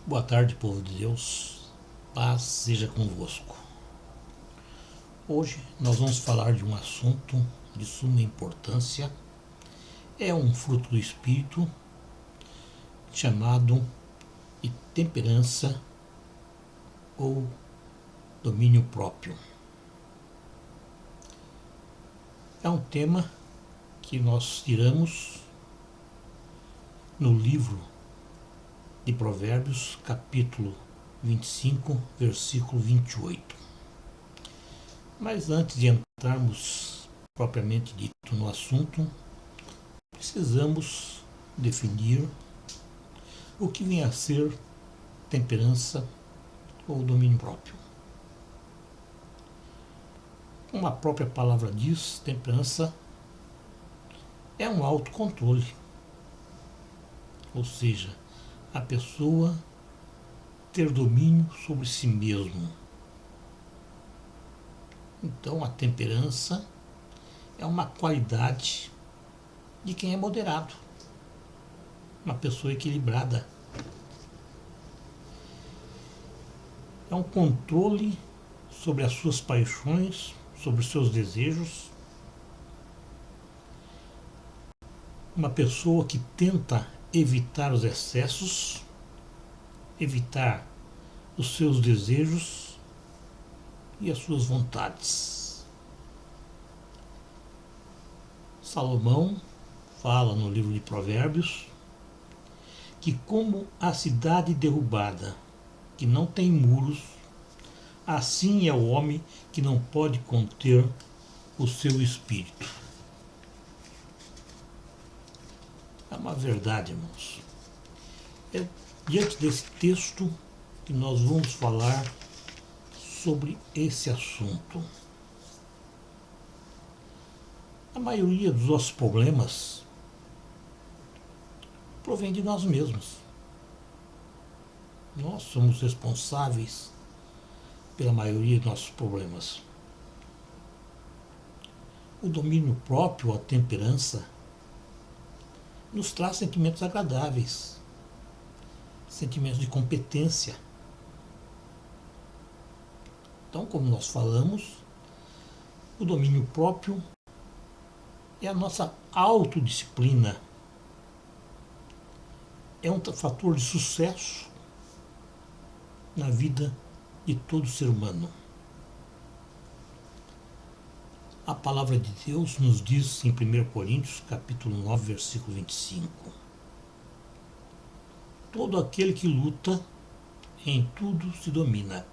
Boa tarde, povo de Deus. Paz seja convosco. Hoje nós vamos falar de um assunto de suma importância. É um fruto do Espírito chamado de temperança ou domínio próprio. É um tema que nós tiramos no livro de Provérbios, capítulo 25, versículo 28. Mas antes de entrarmos propriamente dito no assunto, precisamos definir o que vem a ser temperança ou domínio próprio. Como a própria palavra diz, temperança é um autocontrole, ou seja, a pessoa ter domínio sobre si mesmo. Então, a temperança é uma qualidade de quem é moderado, uma pessoa equilibrada. É um controle sobre as suas paixões, sobre os seus desejos. Uma pessoa que tenta evitar os excessos, evitar os seus desejos e as suas vontades. Salomão fala no livro de Provérbios que como a cidade derrubada, que não tem muros, assim é o homem que não pode conter o seu espírito. É uma verdade, irmãos. É diante desse texto que nós vamos falar sobre esse assunto. A maioria dos nossos problemas provém de nós mesmos. Nós somos responsáveis pela maioria dos nossos problemas. O domínio próprio, a temperança, nos traz sentimentos agradáveis, sentimentos de competência. Então, como nós falamos, o domínio próprio é a nossa autodisciplina. É um fator de sucesso na vida de todo ser humano. A palavra de Deus nos diz em 1 Coríntios, capítulo 9, versículo 25. Todo aquele que luta, em tudo se domina.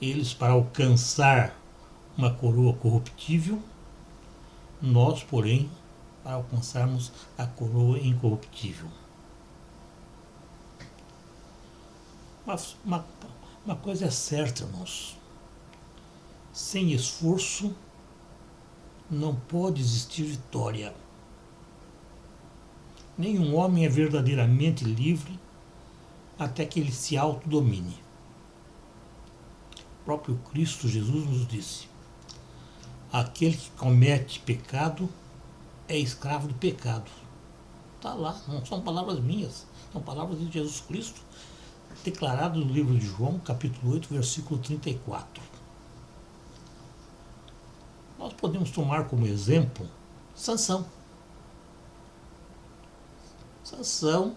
Eles, para alcançar uma coroa corruptível, nós, porém, para alcançarmos a coroa incorruptível. Mas uma coisa é certa, irmãos. Sem esforço não pode existir vitória. Nenhum homem é verdadeiramente livre até que ele se autodomine. O próprio Cristo Jesus nos disse: aquele que comete pecado é escravo do pecado. Está lá, não são palavras minhas, são palavras de Jesus Cristo, declarado no livro de João, capítulo 8, versículo 34. Nós podemos tomar como exemplo Sansão. Sansão,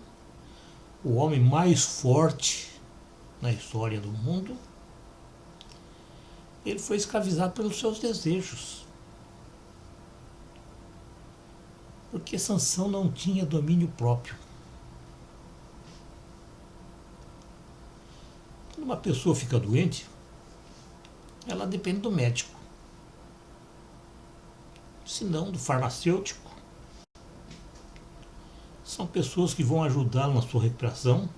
o homem mais forte na história do mundo, ele foi escravizado pelos seus desejos. Porque Sansão não tinha domínio próprio. Quando uma pessoa fica doente, ela depende do médico, se não do farmacêutico. São pessoas que vão ajudá-lo na sua recuperação.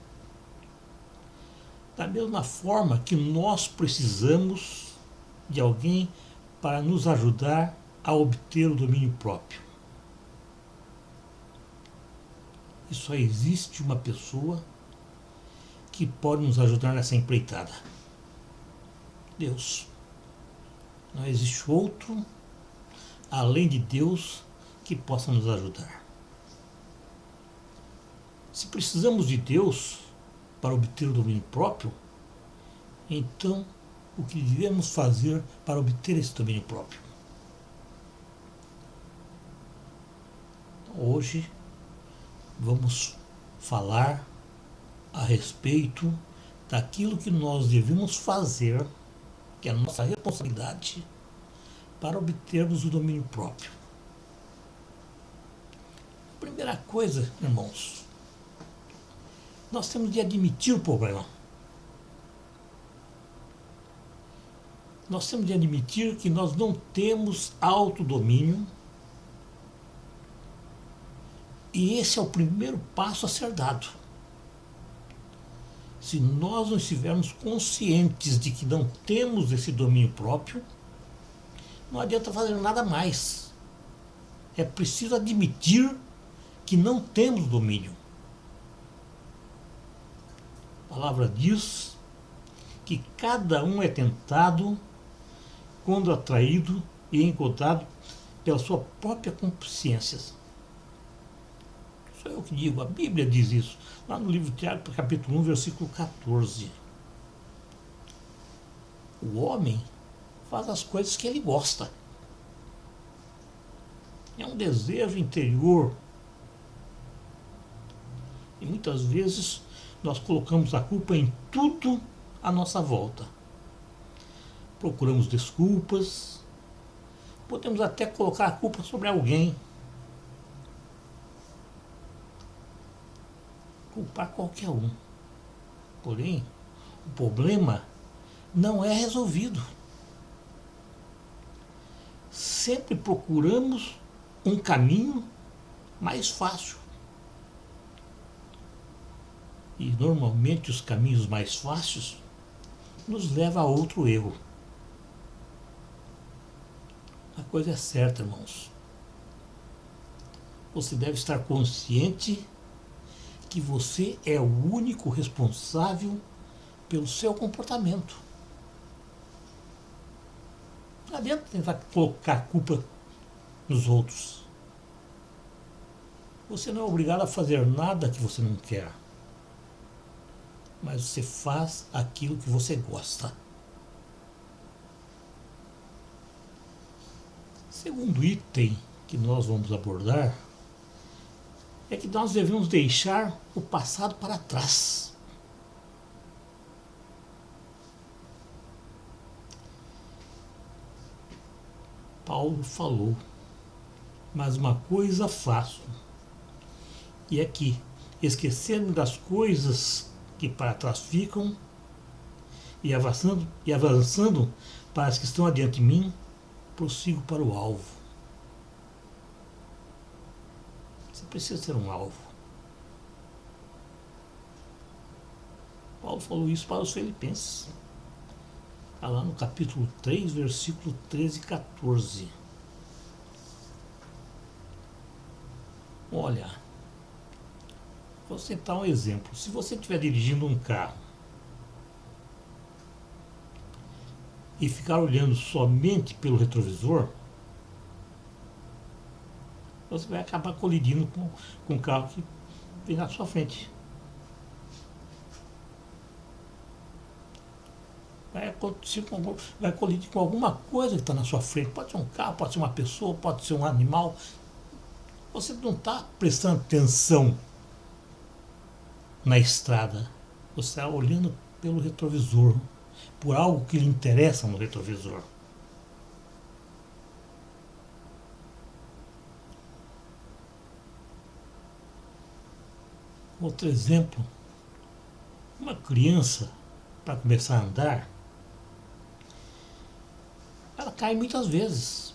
Da mesma forma que nós precisamos de alguém para nos ajudar a obter o domínio próprio. E só existe uma pessoa que pode nos ajudar nessa empreitada: Deus. Não existe outro além de Deus que possa nos ajudar. Se precisamos de Deus para obter o domínio próprio, então o que devemos fazer para obter esse domínio próprio? Hoje vamos falar a respeito daquilo que nós devemos fazer, que é a nossa responsabilidade, para obtermos o domínio próprio. Primeira coisa, irmãos, nós temos de admitir o problema. Nós temos de admitir que nós não temos autodomínio, e esse é o primeiro passo a ser dado. Se nós não estivermos conscientes de que não temos esse domínio próprio, não adianta fazer nada mais. É preciso admitir que não temos domínio. A palavra diz que cada um é tentado quando atraído e encontrado pela sua própria consciência. Sou eu que digo, a Bíblia diz isso, lá no livro de Tiago, capítulo 1, versículo 14. O homem faz as coisas que ele gosta. É um desejo interior. E muitas vezes nós colocamos a culpa em tudo à nossa volta. Procuramos desculpas, podemos até colocar a culpa sobre alguém. Culpar qualquer um. Porém, o problema não é resolvido. Sempre procuramos um caminho mais fácil. E normalmente os caminhos mais fáceis nos levam a outro erro. A coisa é certa, irmãos. Você deve estar consciente que você é o único responsável pelo seu comportamento. Não adianta tentar colocar a culpa nos outros. Você não é obrigado a fazer nada que você não quer. Mas você faz aquilo que você gosta. Segundo item que nós vamos abordar é que nós devemos deixar o passado para trás. Paulo falou, mas uma coisa faço, e é que, esquecendo das coisas que para trás ficam, e avançando para as que estão adiante de mim, prossigo para o alvo. Você precisa ter um alvo. Paulo falou isso para os filipenses. Está lá no capítulo 3, versículo 13 e 14. Olha, vou citar um exemplo. Se você estiver dirigindo um carro e ficar olhando somente pelo retrovisor, você vai acabar colidindo com o carro que vem na sua frente. Vai colidir com alguma coisa que está na sua frente. Pode ser um carro, pode ser uma pessoa, pode ser um animal. Você não está prestando atenção na estrada. Você está olhando pelo retrovisor, por algo que lhe interessa no retrovisor. Outro exemplo, uma criança, para começar a andar, ela cai muitas vezes.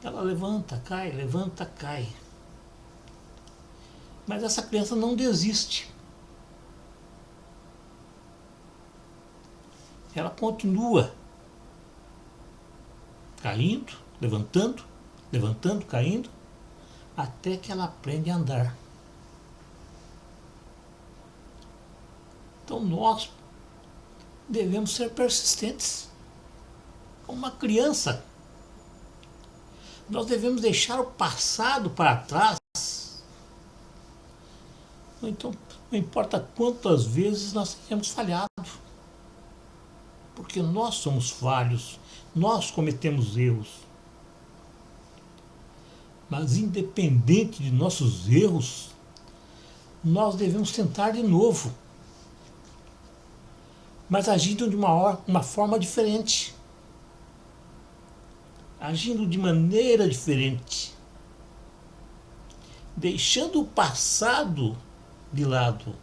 Ela levanta, cai. Mas essa criança não desiste. Ela continua caindo, levantando, caindo, até que ela aprende a andar. Então nós devemos ser persistentes. Como uma criança, nós devemos deixar o passado para trás Então, não importa quantas vezes nós tenhamos falhado, porque nós somos falhos, nós cometemos erros. Mas independente de nossos erros, nós devemos tentar de novo, mas agindo de uma forma diferente, agindo de maneira diferente, deixando o passado de lado,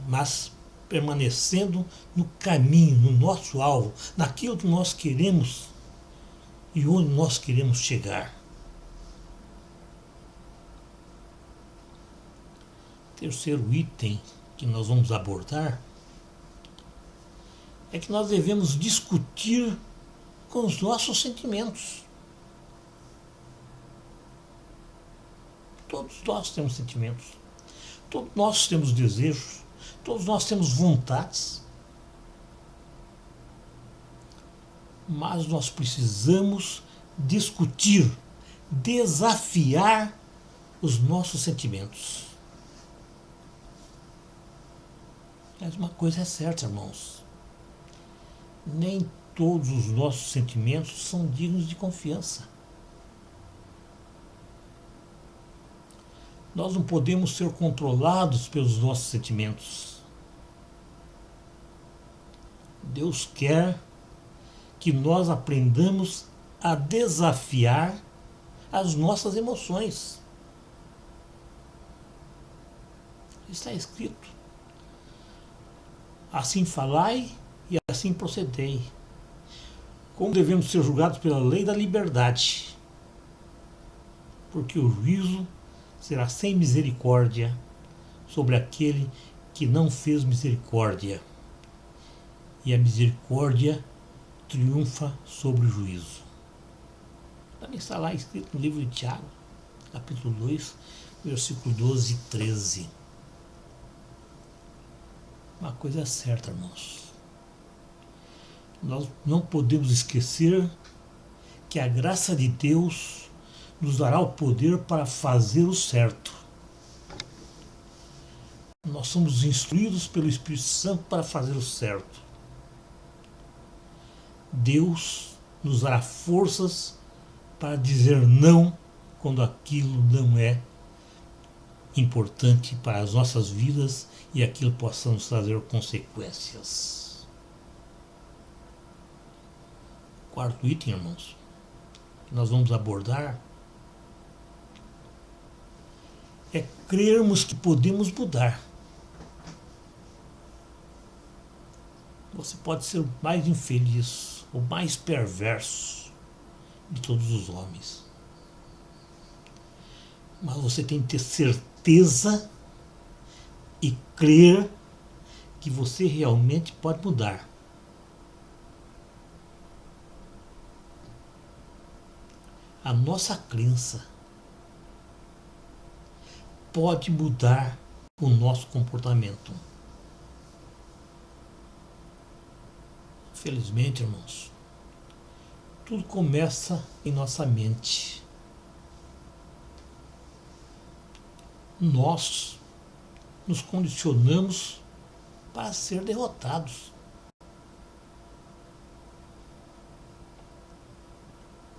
mas permanecendo no caminho, no nosso alvo, naquilo que nós queremos e onde nós queremos chegar. Terceiro item que nós vamos abordar é que nós devemos discutir com os nossos sentimentos. Todos nós temos sentimentos, todos nós temos desejos, todos nós temos vontades, mas nós precisamos discutir, desafiar os nossos sentimentos. Mas uma coisa é certa, irmãos, nem todos os nossos sentimentos são dignos de confiança. Nós não podemos ser controlados pelos nossos sentimentos. Deus quer que nós aprendamos a desafiar as nossas emoções. Está escrito: assim falai e assim procedei. Como devemos ser julgados pela lei da liberdade, porque o juízo será sem misericórdia sobre aquele que não fez misericórdia, e a misericórdia triunfa sobre o juízo. Também está lá escrito no livro de Tiago, capítulo 2, versículo 12 e 13. Uma coisa é certa, irmãos. Nós não podemos esquecer que a graça de Deus nos dará o poder para fazer o certo. Nós somos instruídos pelo Espírito Santo para fazer o certo. Deus nos dará forças para dizer não quando aquilo não é importante para as nossas vidas e aquilo possa nos trazer consequências. Quarto item, irmãos, que nós vamos abordar é crermos que podemos mudar. Você pode ser o mais infeliz, o mais perverso de todos os homens, mas você tem que ter certeza e crer que você realmente pode mudar. A nossa crença pode mudar o nosso comportamento. Felizmente, irmãos, tudo começa em nossa mente. Nós nos condicionamos para ser derrotados.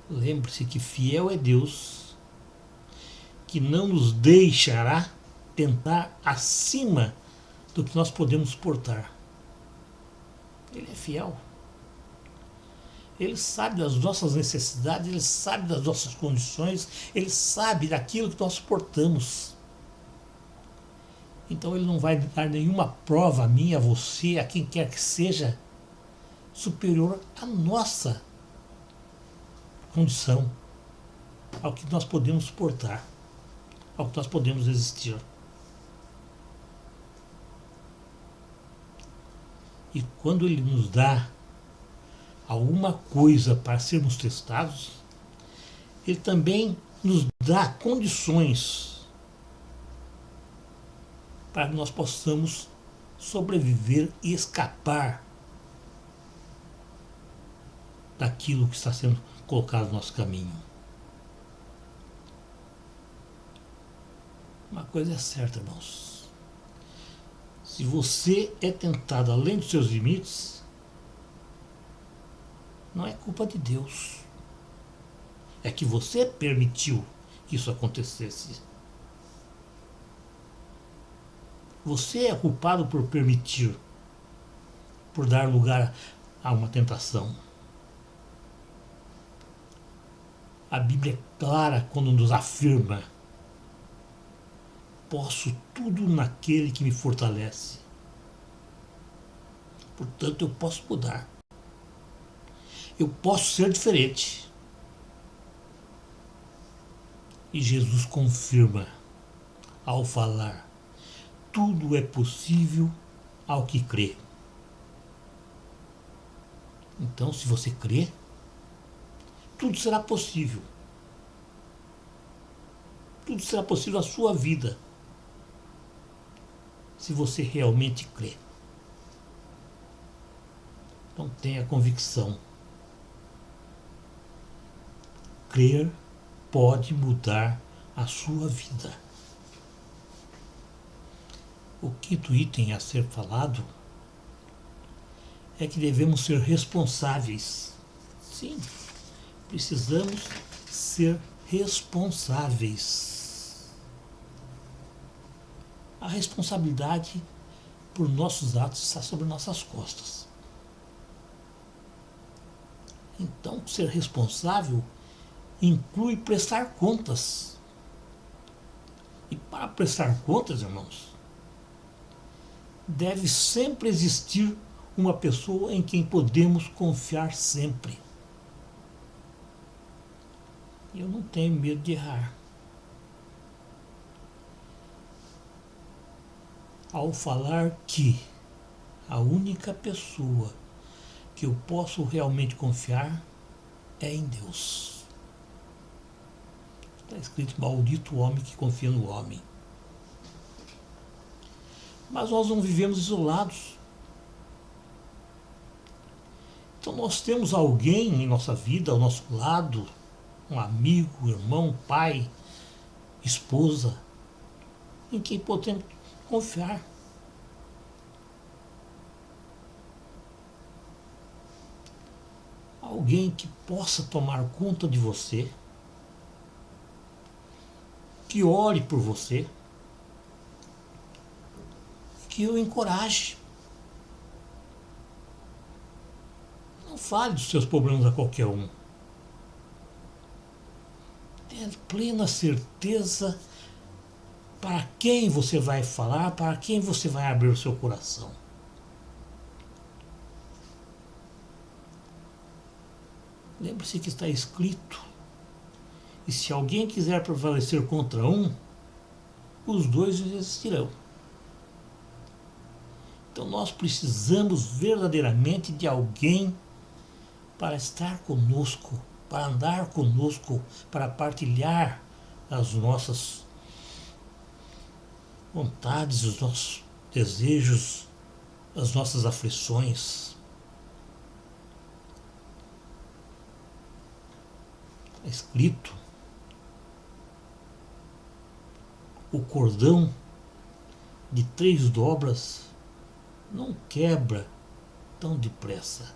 Lembre-se que fiel é Deus, que não nos deixará tentar acima do que nós podemos suportar. Ele é fiel. Ele sabe das nossas necessidades, ele sabe das nossas condições, ele sabe daquilo que nós suportamos. Então ele não vai dar nenhuma prova a mim, a você, a quem quer que seja, superior à nossa condição, ao que nós podemos suportar, ao que nós podemos resistir. E quando ele nos dá alguma coisa para sermos testados, ele também nos dá condições para que nós possamos sobreviver e escapar daquilo que está sendo colocado no nosso caminho. Uma coisa é certa, irmãos. Se você é tentado além dos seus limites, não é culpa de Deus. É que você permitiu que isso acontecesse. Você é culpado por permitir, por dar lugar a uma tentação. A Bíblia é clara quando nos afirma: posso tudo naquele que me fortalece. Portanto, eu posso mudar. Eu posso ser diferente. E Jesus confirma ao falar: tudo é possível ao que crê. Então, se você crê, tudo será possível. Tudo será possível na sua vida, se você realmente crê. Então tenha convicção. Crer pode mudar a sua vida. O quinto item a ser falado é que devemos ser responsáveis. Sim, precisamos ser responsáveis. A responsabilidade por nossos atos está sobre nossas costas. Então, ser responsável inclui prestar contas. E para prestar contas, irmãos, deve sempre existir uma pessoa em quem podemos confiar sempre. Eu não tenho medo de errar. Ao falar que a única pessoa que eu posso realmente confiar é em Deus. Está escrito: maldito o homem que confia no homem. Mas nós não vivemos isolados. Então nós temos alguém em nossa vida, ao nosso lado, um amigo, irmão, pai, esposa, em quem podemos confiar. Alguém que possa tomar conta de você, que ore por você, que o encoraje. Não fale dos seus problemas a qualquer um. Tenha plena certeza para quem você vai falar, para quem você vai abrir o seu coração. Lembre-se que está escrito: e se alguém quiser prevalecer contra um, os dois resistirão. Então nós precisamos verdadeiramente de alguém para estar conosco, para andar conosco, para partilhar as nossas vontades, os nossos desejos, as nossas aflições. É escrito: o cordão de 3 dobras não quebra tão depressa.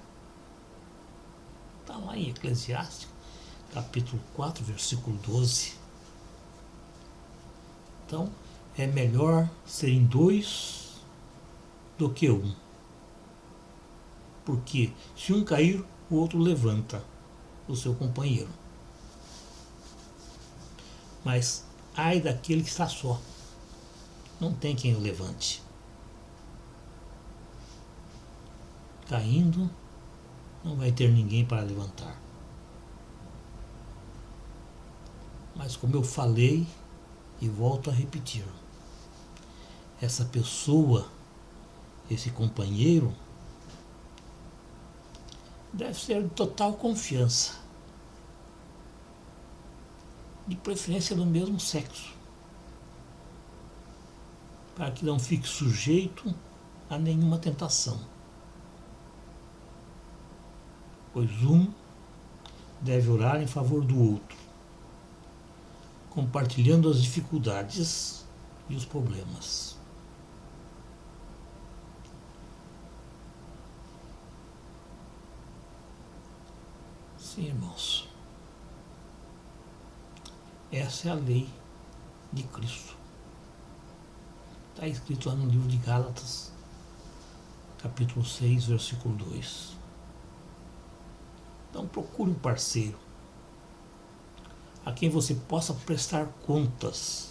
Está lá em Eclesiastes, capítulo 4, versículo 12. Então, é melhor serem 2 do que 1. Porque se um cair, o outro levanta o seu companheiro. Mas ai daquele que está só. Não tem quem o levante. Caindo, não vai ter ninguém para levantar. Mas como eu falei e volto a repetir, essa pessoa, esse companheiro, deve ser de total confiança, de preferência do mesmo sexo, para que não fique sujeito a nenhuma tentação. Pois um deve orar em favor do outro, compartilhando as dificuldades e os problemas. Sim, irmãos. Essa é a lei de Cristo. Está escrito lá no livro de Gálatas, capítulo 6, versículo 2. Então procure um parceiro a quem você possa prestar contas,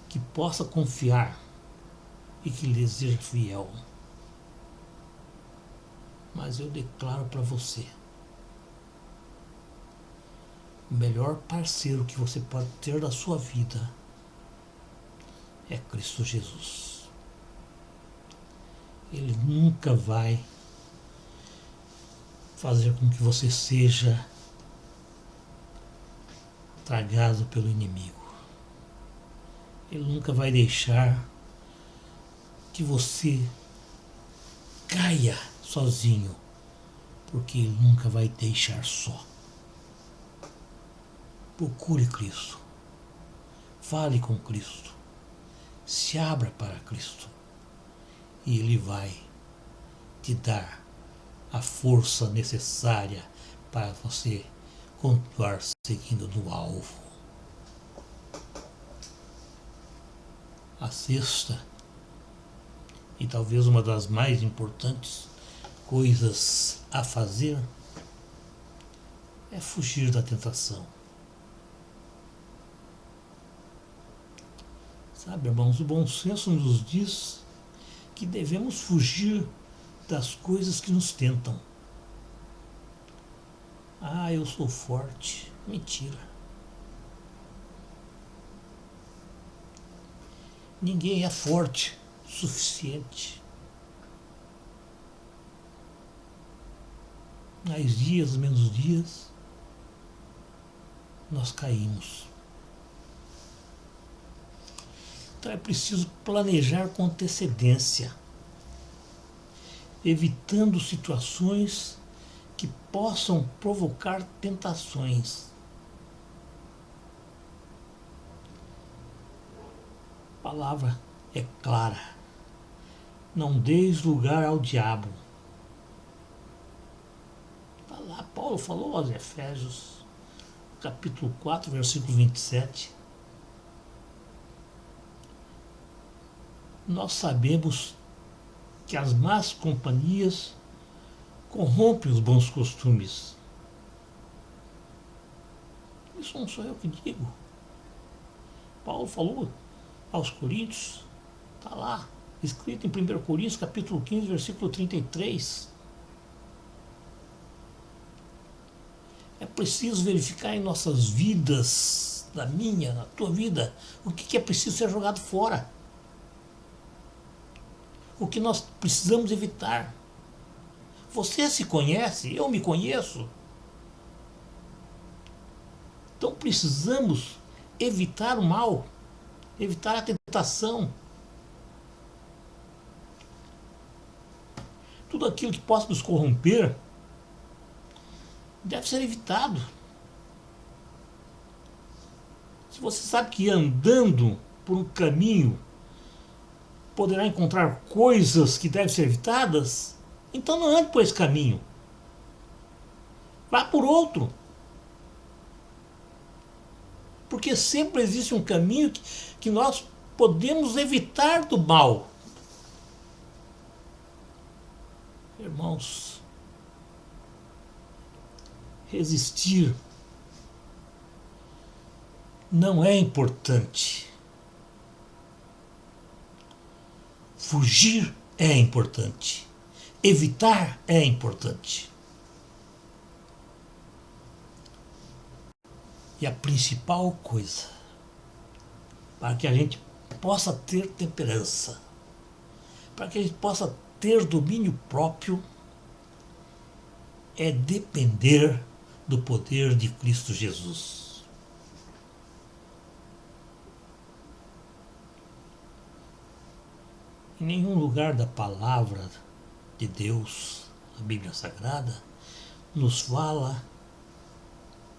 que possa confiar e que lhe seja fiel. Mas eu declaro para você, o melhor parceiro que você pode ter na sua vida é Cristo Jesus. Ele nunca vai fazer com que você seja tragado pelo inimigo. Ele nunca vai deixar que você caia sozinho, porque ele nunca vai deixar só. Procure Cristo. Fale com Cristo. Se abra para Cristo. E ele vai te dar a força necessária para você continuar seguindo no alvo. A sexta, e talvez uma das mais importantes coisas a fazer, é fugir da tentação. Sabe, irmãos, o bom senso nos diz que devemos fugir das coisas que nos tentam. Ah, eu sou forte. Mentira. Ninguém é forte o suficiente. Mais dias, menos dias, nós caímos. Então é preciso planejar com antecedência, evitando situações que possam provocar tentações. A palavra é clara. Não deis lugar ao diabo. Está lá, Paulo falou aos Efésios, capítulo 4, versículo 27. Nós sabemos que as más companhias corrompem os bons costumes. Isso não sou eu que digo. Paulo falou aos Coríntios, está lá, escrito em 1 Coríntios, capítulo 15, versículo 33. É preciso verificar em nossas vidas, na minha, na tua vida, o que é preciso ser jogado fora. O que nós precisamos evitar. Você se conhece, eu me conheço. Então precisamos evitar o mal, evitar a tentação. Tudo aquilo que possa nos corromper deve ser evitado. Se você sabe que andando por um caminho poderá encontrar coisas que devem ser evitadas, então não ande por esse caminho. Vá por outro. Porque sempre existe um caminho que nós podemos evitar do mal. Irmãos, resistir não é importante. Fugir é importante. Evitar é importante. E a principal coisa para que a gente possa ter temperança, para que a gente possa ter domínio próprio, é depender do poder de Cristo Jesus. Em nenhum lugar da palavra de Deus, a Bíblia Sagrada, nos fala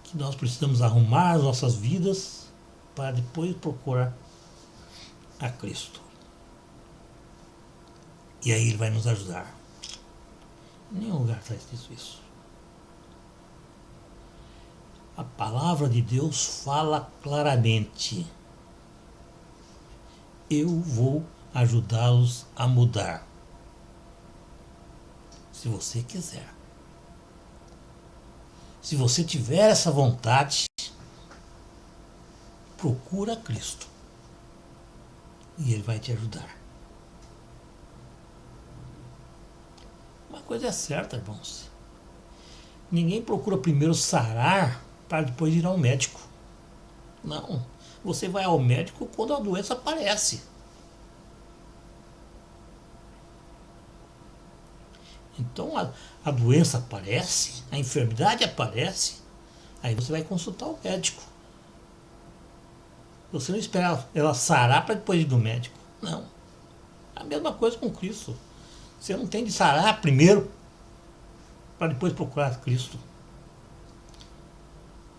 que nós precisamos arrumar as nossas vidas para depois procurar a Cristo. E aí Ele vai nos ajudar. Em nenhum lugar está escrito isso. A palavra de Deus fala claramente. Eu vou ajudá-los a mudar. Se você quiser. Se você tiver essa vontade, procura Cristo. E Ele vai te ajudar. Uma coisa é certa, irmãos. Ninguém procura primeiro sarar para depois ir ao médico. Não. Você vai ao médico quando a doença aparece. Então a doença aparece, a enfermidade aparece, aí você vai consultar o médico. Você não espera ela sarar para depois ir do médico. Não. A mesma coisa com Cristo. Você não tem de sarar primeiro para depois procurar Cristo.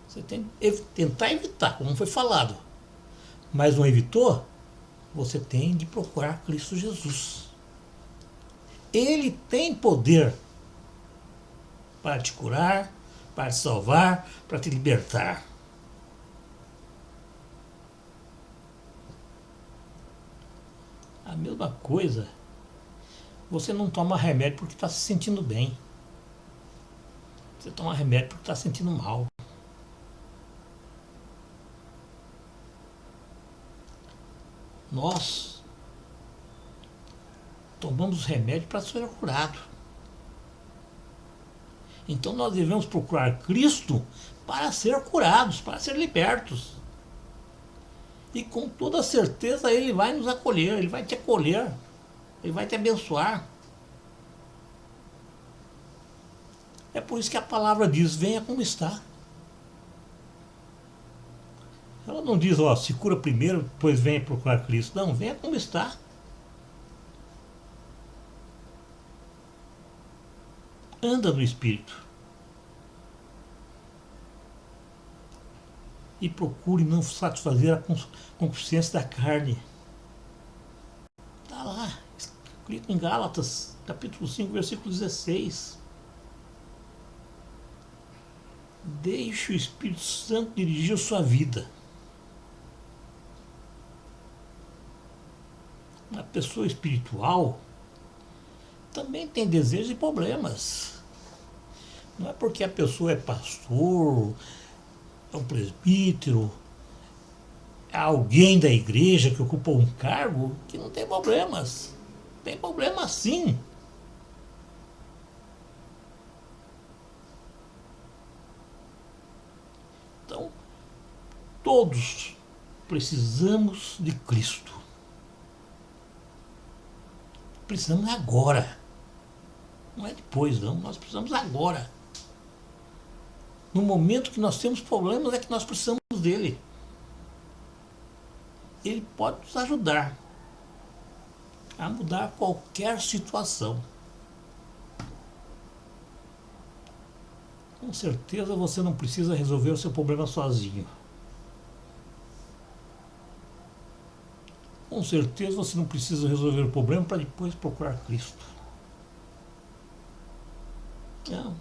Você tem que tentar evitar, como foi falado. Mas não evitou, você tem de procurar Cristo Jesus. Ele tem poder para te curar, para te salvar, para te libertar. A mesma coisa, você não toma remédio porque está se sentindo bem. Você toma remédio porque está se sentindo mal. Nós tomamos remédio para ser curado. Então nós devemos procurar Cristo para ser curados, para ser libertos. E com toda certeza Ele vai nos acolher, Ele vai te acolher, Ele vai te abençoar. É por isso que a palavra diz, venha como está. Ela não diz, ó, se cura primeiro, depois venha procurar Cristo. Não, venha como está. Anda no Espírito. E procure não satisfazer a concupiscência da carne. Está lá, escrito em Gálatas, capítulo 5, versículo 16. Deixe o Espírito Santo dirigir a sua vida. A pessoa espiritual também tem desejos e problemas. Não é porque a pessoa é pastor, é um presbítero, é alguém da igreja que ocupa um cargo que não tem problemas. Tem problemas sim. Então, todos precisamos de Cristo. Precisamos agora. Não é depois, não. Nós precisamos agora. No momento que nós temos problemas é que nós precisamos dele. Ele pode nos ajudar a mudar qualquer situação. Com certeza você não precisa resolver o seu problema sozinho. Com certeza você não precisa resolver o problema para depois procurar Cristo. Não.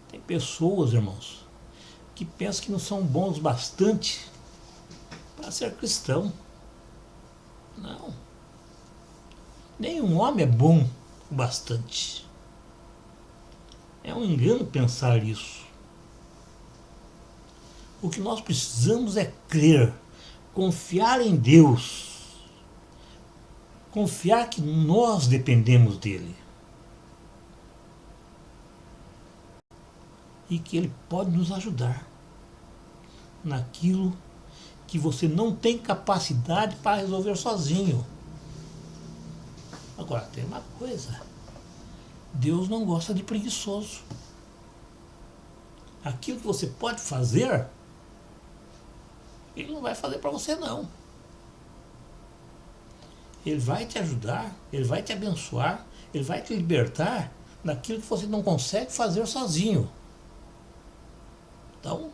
Tem pessoas, irmãos, que pensam que não são bons bastante para ser cristão. Não. Nenhum homem é bom o bastante. É um engano pensar isso. O que nós precisamos é crer, confiar em Deus, confiar que nós dependemos dele e que ele pode nos ajudar naquilo que você não tem capacidade para resolver sozinho. Agora, tem uma coisa: Deus não gosta de preguiçoso. Aquilo que você pode fazer, Ele não vai fazer para você, não. Ele vai te ajudar, Ele vai te abençoar, Ele vai te libertar daquilo que você não consegue fazer sozinho. Então,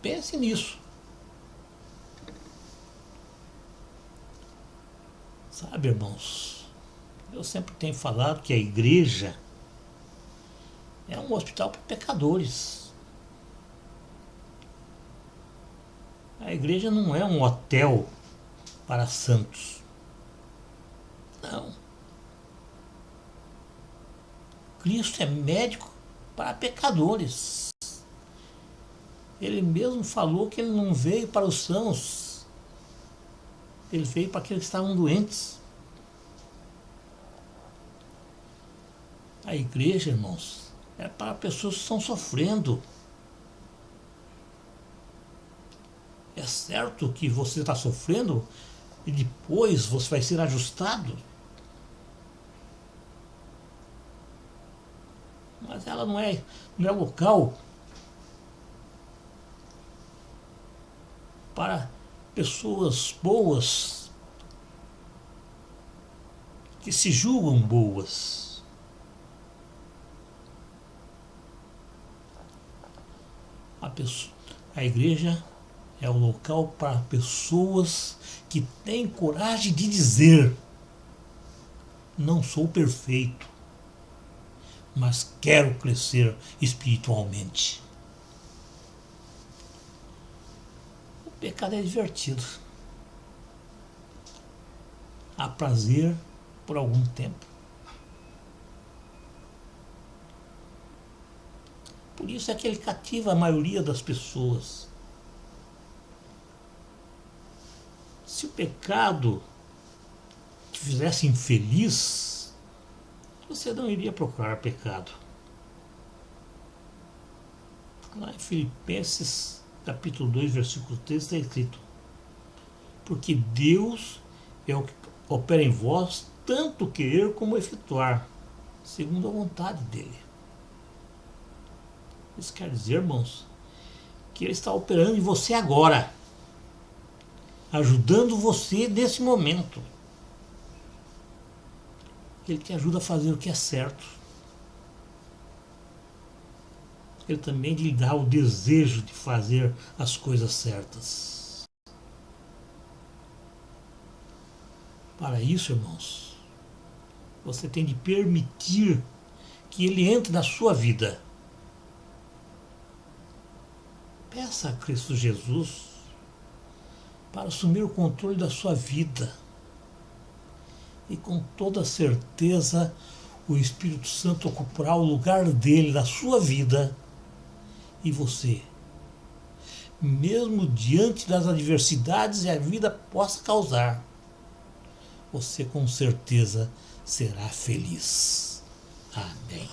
pense nisso. Sabe, irmãos, eu sempre tenho falado que a igreja é um hospital para pecadores. A igreja não é um hotel para santos. Não. Cristo é médico para pecadores. Ele mesmo falou que ele não veio para os sãos. Ele veio para aqueles que estavam doentes. A igreja, irmãos, é para pessoas que estão sofrendo. É certo que você está sofrendo e depois você vai ser ajustado. Mas ela não é local para pessoas boas que se julgam boas. A igreja é o local para pessoas que têm coragem de dizer: não sou perfeito, mas quero crescer espiritualmente. O pecado é divertido. Há prazer por algum tempo. Por isso é que ele cativa a maioria das pessoas. Se o pecado te fizesse infeliz, você não iria procurar pecado. Lá em Filipenses, capítulo 2, versículo 3, está escrito: porque Deus é o que opera em vós, tanto querer como efetuar, segundo a vontade dele. Isso quer dizer, irmãos, que ele está operando em você agora, ajudando você nesse momento. Ele te ajuda a fazer o que é certo. Ele também lhe dá o desejo de fazer as coisas certas. Para isso, irmãos, você tem de permitir que ele entre na sua vida. Peça a Cristo Jesus para assumir o controle da sua vida. E com toda certeza o Espírito Santo ocupará o lugar dele na sua vida. E você, mesmo diante das adversidades que a vida possa causar, você com certeza será feliz. Amém.